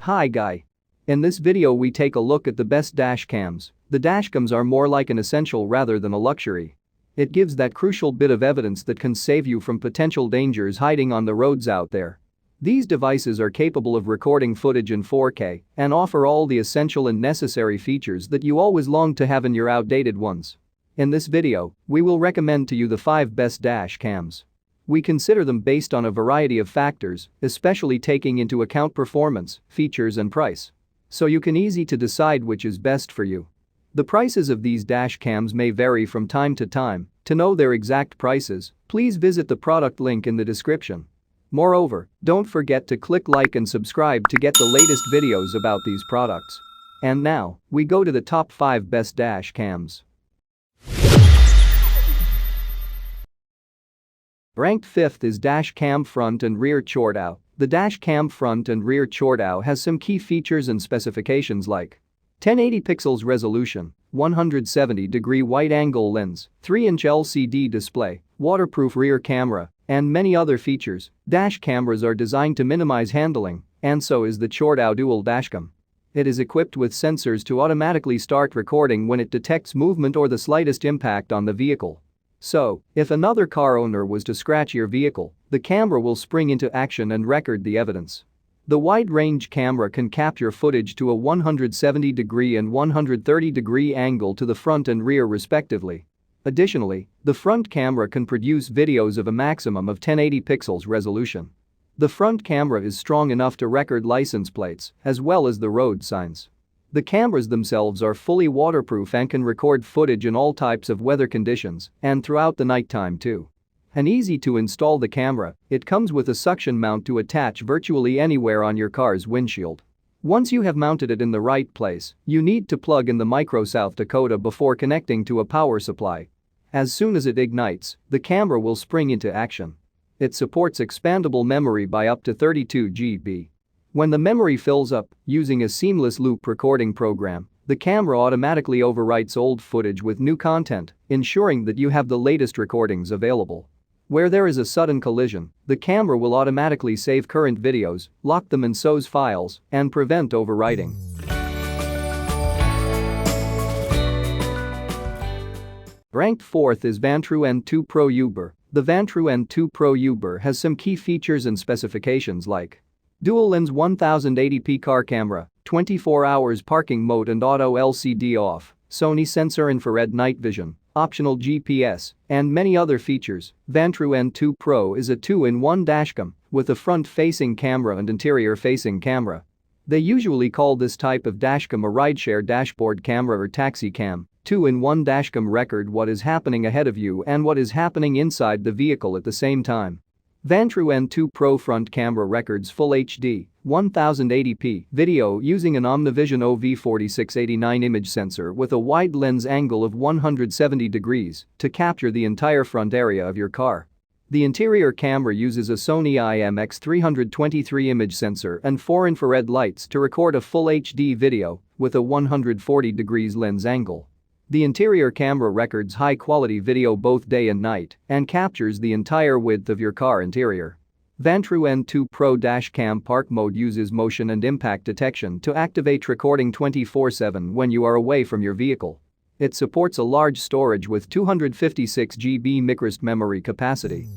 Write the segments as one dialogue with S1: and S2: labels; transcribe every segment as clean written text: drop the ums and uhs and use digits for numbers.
S1: Hi guy. In this video we take a look at the best dash cams. The dashcams are more like an essential rather than a luxury. It gives that crucial bit of evidence that can save you from potential dangers hiding on the roads out there. These devices are capable of recording footage in 4K and offer all the essential and necessary features that you always longed to have in your outdated ones. In this video, we will recommend to you the 5 best dash cams. We consider them based on a variety of factors, especially taking into account performance, features and price. So you can easy to decide which is best for you. The prices of these dash cams may vary from time to time. To know their exact prices, please visit the product link in the description. Moreover, don't forget to click like and subscribe to get the latest videos about these products. And now, we go to the top 5 best dash cams. Ranked 5th is Dash Cam Front and Rear CHORTAU. The Dash Cam Front and Rear CHORTAU has some key features and specifications like 1080 pixels resolution, 170-degree wide-angle lens, 3-inch LCD display, waterproof rear camera, and many other features. Dash cameras are designed to minimize handling, and so is the CHORTAU dual dashcam. It is equipped with sensors to automatically start recording when it detects movement or the slightest impact on the vehicle. So, if another car owner was to scratch your vehicle, the camera will spring into action and record the evidence. The wide-range camera can capture footage to a 170-degree and 130-degree angle to the front and rear respectively. Additionally, the front camera can produce videos of a maximum of 1080 pixels resolution. The front camera is strong enough to record license plates as well as the road signs. The cameras themselves are fully waterproof and can record footage in all types of weather conditions and throughout the nighttime too. And easy to install the camera, it comes with a suction mount to attach virtually anywhere on your car's windshield. Once you have mounted it in the right place, you need to plug in the micro South Dakota before connecting to a power supply. As soon as it ignites, the camera will spring into action. It supports expandable memory by up to 32 GB. When the memory fills up, using a seamless loop recording program, the camera automatically overwrites old footage with new content, ensuring that you have the latest recordings available. Where there is a sudden collision, the camera will automatically save current videos, lock them in SOS files, and prevent overwriting. Ranked 4th is Vantrue N2 Pro Uber. The Vantrue N2 Pro Uber has some key features and specifications like dual lens 1080p car camera, 24 hours parking mode and auto LCD off, Sony sensor infrared night vision, optional GPS, and many other features. Vantrue N2 Pro is a 2-in-1 dashcam with a front-facing camera and interior-facing camera. They usually call this type of dashcam a rideshare dashboard camera or taxi cam. 2-in-1 dashcam record what is happening ahead of you and what is happening inside the vehicle at the same time. Vantrue N2 Pro front camera records Full HD, 1080p video using an Omnivision OV4689 image sensor with a wide lens angle of 170 degrees to capture the entire front area of your car. The interior camera uses a Sony IMX323 image sensor and 4 infrared lights to record a Full HD video with a 140 degrees lens angle. The interior camera records high-quality video both day and night and captures the entire width of your car interior. Vantrue N2 Pro Dashcam Park Mode uses motion and impact detection to activate recording 24/7 when you are away from your vehicle. It supports a large storage with 256 GB microSD memory capacity.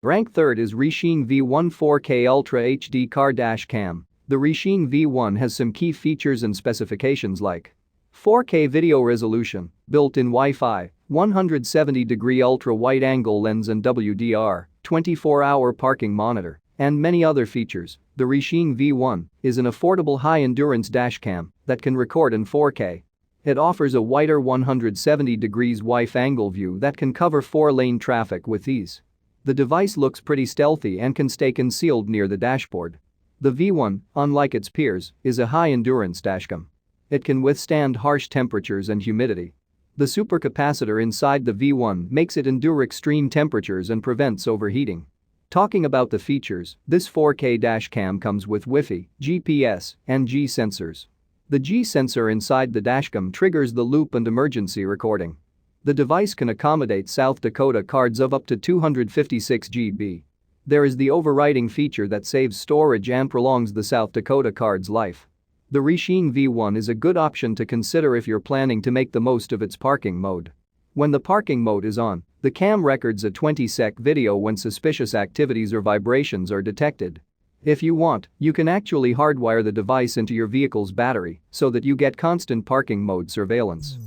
S1: Ranked 3rd is Resheen V1 4K Ultra HD Car Dash Cam. The Resheen V1 has some key features and specifications like 4K video resolution, built-in Wi-Fi, 170-degree ultra-wide-angle lens and WDR, 24-hour parking monitor, and many other features. The Resheen V1 is an affordable high-endurance dashcam that can record in 4K. It offers a wider 170 degrees wide-angle view that can cover 4-lane traffic with ease. The device looks pretty stealthy and can stay concealed near the dashboard. The V1, unlike its peers, is a high-endurance dashcam. It can withstand harsh temperatures and humidity. The supercapacitor inside the V1 makes it endure extreme temperatures and prevents overheating. Talking about the features, this 4K dashcam comes with Wi-Fi, GPS, and G sensors. The G sensor inside the dashcam triggers the loop and emergency recording. The device can accommodate South Dakota cards of up to 256 GB. There is the overwriting feature that saves storage and prolongs the South Dakota card's life. The Resheen V1 is a good option to consider if you're planning to make the most of its parking mode. When the parking mode is on, the cam records a 20-sec video when suspicious activities or vibrations are detected. If you want, you can actually hardwire the device into your vehicle's battery so that you get constant parking mode surveillance.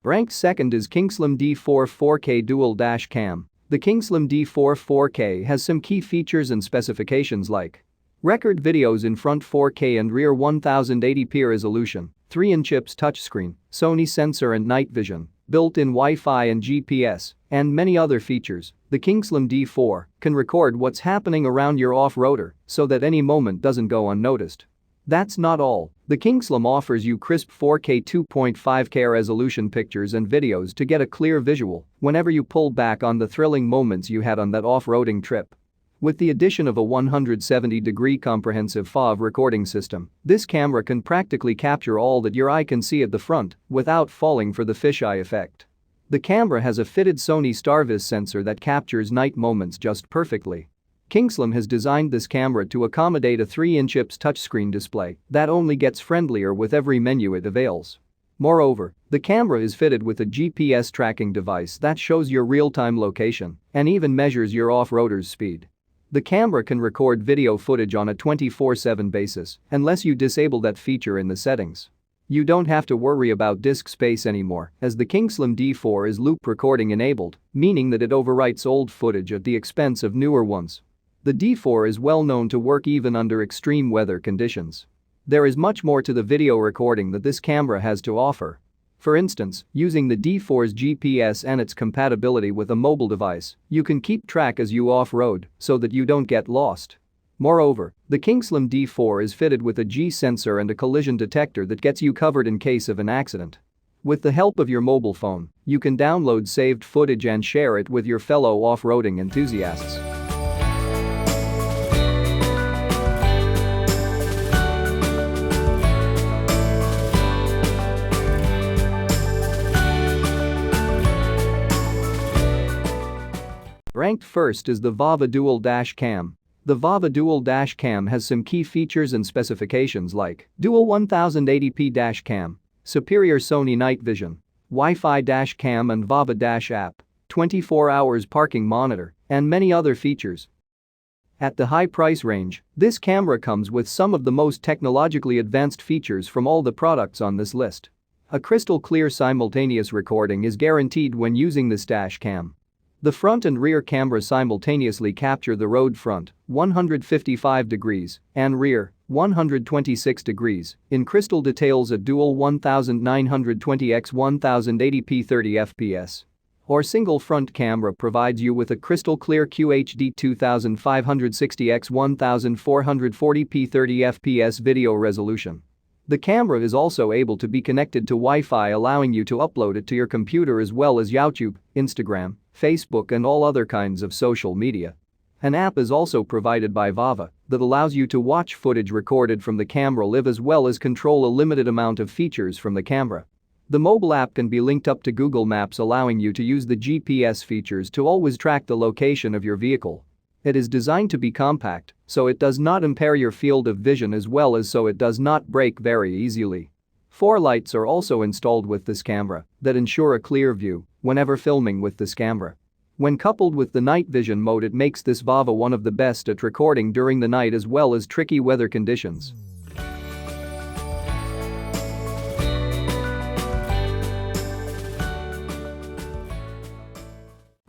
S1: Ranked second is Kingslam D4 4K Dual Dash Cam. The Kingslam D4 4K has some key features and specifications like record videos in front 4K and rear 1080p resolution, 3-inch IPS touchscreen, Sony sensor and night vision, built-in Wi-Fi and GPS, and many other features. The Kingslam D4 can record what's happening around your off-roader so that any moment doesn't go unnoticed. That's not all. The Kingslam offers you crisp 4K 2.5K resolution pictures and videos to get a clear visual whenever you pull back on the thrilling moments you had on that off-roading trip. With the addition of a 170-degree comprehensive FOV recording system, this camera can practically capture all that your eye can see at the front without falling for the fisheye effect. The camera has a fitted Sony StarVis sensor that captures night moments just perfectly. Kingslam has designed this camera to accommodate a 3-inch IPS touchscreen display that only gets friendlier with every menu it avails. Moreover, the camera is fitted with a GPS tracking device that shows your real-time location and even measures your off-roader's speed. The camera can record video footage on a 24/7 basis unless you disable that feature in the settings. You don't have to worry about disk space anymore, as the Kingslam D4 is loop recording enabled, meaning that it overwrites old footage at the expense of newer ones. The D4 is well known to work even under extreme weather conditions. There is much more to the video recording that this camera has to offer. For instance, using the D4's GPS and its compatibility with a mobile device, you can keep track as you off-road so that you don't get lost. Moreover, the Kingslam D4 is fitted with a G sensor and a collision detector that gets you covered in case of an accident. With the help of your mobile phone, you can download saved footage and share it with your fellow off-roading enthusiasts. Ranked first is the Vava Dual Dash Cam. The Vava Dual Dash Cam has some key features and specifications like Dual 1080p Dash Cam, superior Sony night vision, Wi-Fi Dash Cam and Vava Dash app, 24 hours parking monitor, and many other features. At the high price range, this camera comes with some of the most technologically advanced features from all the products on this list. A crystal clear simultaneous recording is guaranteed when using this dash cam. The front and rear cameras simultaneously capture the road front, 155 degrees, and rear, 126 degrees, in crystal details at dual 1920x 1080p 30 fps. Or single front camera provides you with a crystal clear QHD 2560x 1440p 30 fps video resolution. The camera is also able to be connected to Wi-Fi, allowing you to upload it to your computer as well as YouTube, Instagram, Facebook and all other kinds of social media. An app is also provided by Vava that allows you to watch footage recorded from the camera live as well as control a limited amount of features from the camera. The mobile app can be linked up to Google Maps, allowing you to use the GPS features to always track the location of your vehicle. It is designed to be compact, so it does not impair your field of vision as well as so it does not break very easily. 4 lights are also installed with this camera that ensure a clear view whenever filming with this camera. When coupled with the night vision mode, it makes this Vava one of the best at recording during the night as well as tricky weather conditions.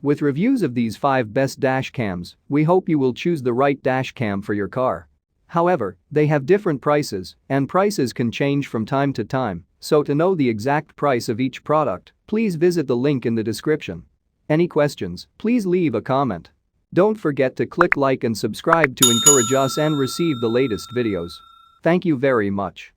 S1: With reviews of these 5 best dash cams, we hope you will choose the right dash cam for your car. However, they have different prices, and prices can change from time to time, so to know the exact price of each product, please visit the link in the description. Any questions, please leave a comment. Don't forget to click like and subscribe to encourage us and receive the latest videos. Thank you very much.